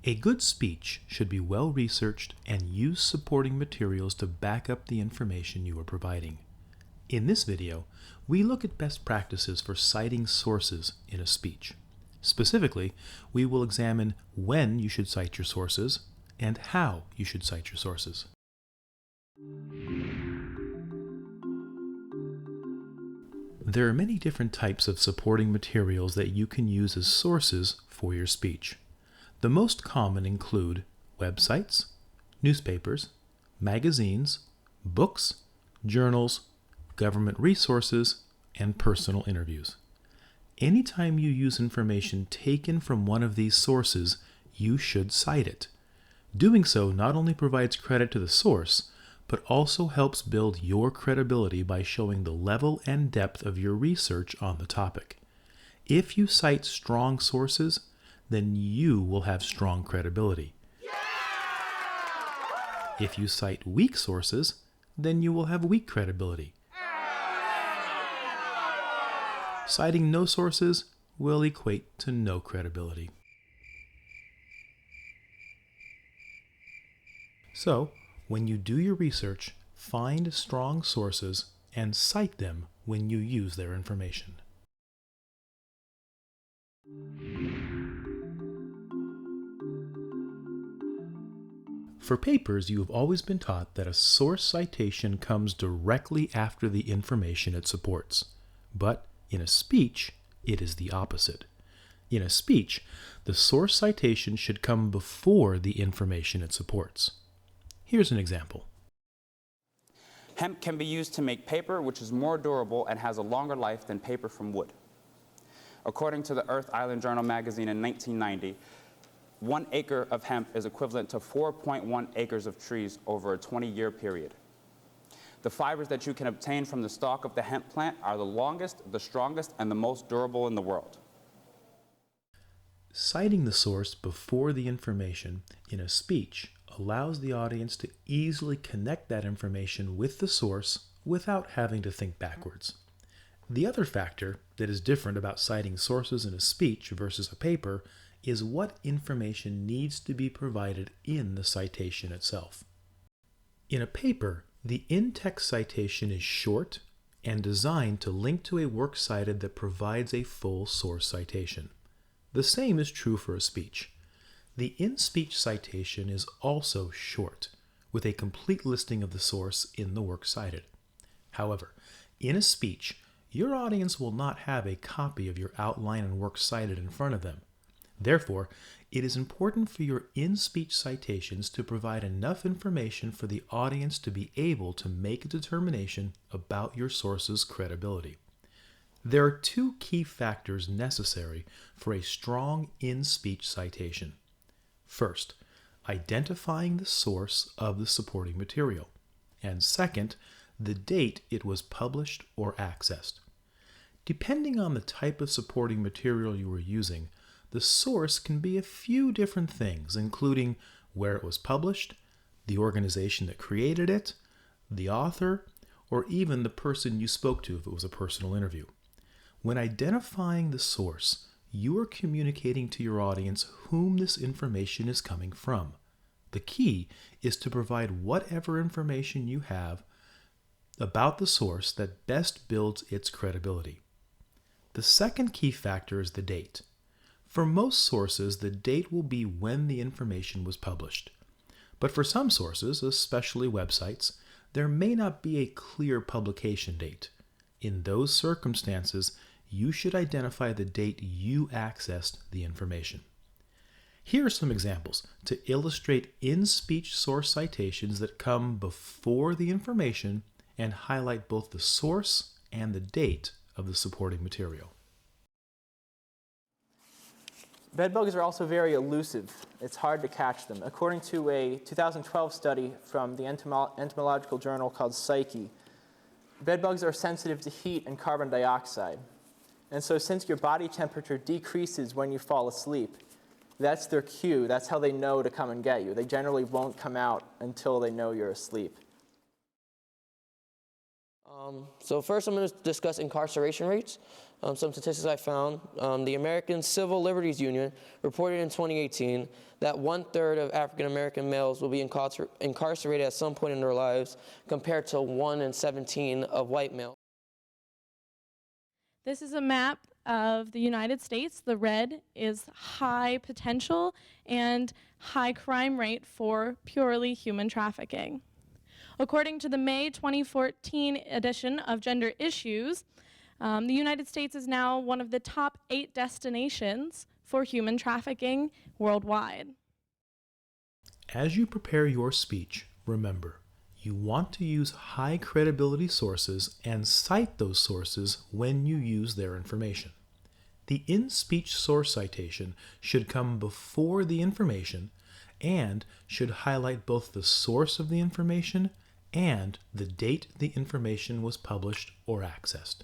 A good speech should be well researched and use supporting materials to back up the information you are providing. In this video, we look at best practices for citing sources in a speech. Specifically, we will examine when you should cite your sources and how you should cite your sources. There are many different types of supporting materials that you can use as sources for your speech. The most common include websites, newspapers, magazines, books, journals, government resources, and personal interviews. Anytime you use information taken from one of these sources, you should cite it. Doing so not only provides credit to the source, but also helps build your credibility by showing the level and depth of your research on the topic. If you cite strong sources, then you will have strong credibility. If you cite weak sources, then you will have weak credibility. Citing no sources will equate to no credibility. So, when you do your research, find strong sources and cite them when you use their information. For papers, you have always been taught that a source citation comes directly after the information it supports. But in a speech, it is the opposite. In a speech, the source citation should come before the information it supports. Here's an example. Hemp can be used to make paper which is more durable and has a longer life than paper from wood. According to the Earth Island Journal magazine in 1990, 1 acre of hemp is equivalent to 4.1 acres of trees over a 20-year period. The fibers that you can obtain from the stalk of the hemp plant are the longest, the strongest, and the most durable in the world. Citing the source before the information in a speech allows the audience to easily connect that information with the source without having to think backwards. The other factor that is different about citing sources in a speech versus a paper is what information needs to be provided in the citation itself. In a paper, the in-text citation is short and designed to link to a work cited that provides a full source citation. The same is true for a speech. The in-speech citation is also short, with a complete listing of the source in the work cited. However, in a speech, your audience will not have a copy of your outline and work cited in front of them. Therefore, it is important for your in-speech citations to provide enough information for the audience to be able to make a determination about your source's credibility. There are two key factors necessary for a strong in-speech citation. First, identifying the source of the supporting material, and second, the date it was published or accessed. Depending on the type of supporting material you are using, the source can be a few different things, including where it was published, the organization that created it, the author, or even the person you spoke to if it was a personal interview. When identifying the source, you are communicating to your audience whom this information is coming from. The key is to provide whatever information you have about the source that best builds its credibility. The second key factor is the date. For most sources, the date will be when the information was published. But for some sources, especially websites, there may not be a clear publication date. In those circumstances, you should identify the date you accessed the information. Here are some examples to illustrate in-speech source citations that come before the information and highlight both the source and the date of the supporting material. Bedbugs are also very elusive. It's hard to catch them. According to a 2012 study from the entomological journal called Citing, bedbugs are sensitive to heat and carbon dioxide. And so since your body temperature decreases when you fall asleep, that's their cue. That's how they know to come and get you. They generally won't come out until they know you're asleep. So first I'm going to discuss incarceration rates. Some statistics I found. The American Civil Liberties Union reported in 2018 that 1/3 of African American males will be incarcerated at some point in their lives, compared to 1 in 17 of white males. This is a map of the United States. The red is high potential and high crime rate for purely human trafficking. According to the May 2014 edition of Gender Issues, the United States is now one of the top 8 destinations for human trafficking worldwide. As you prepare your speech, remember, you want to use high credibility sources and cite those sources when you use their information. The in-speech source citation should come before the information and should highlight both the source of the information and the date the information was published or accessed.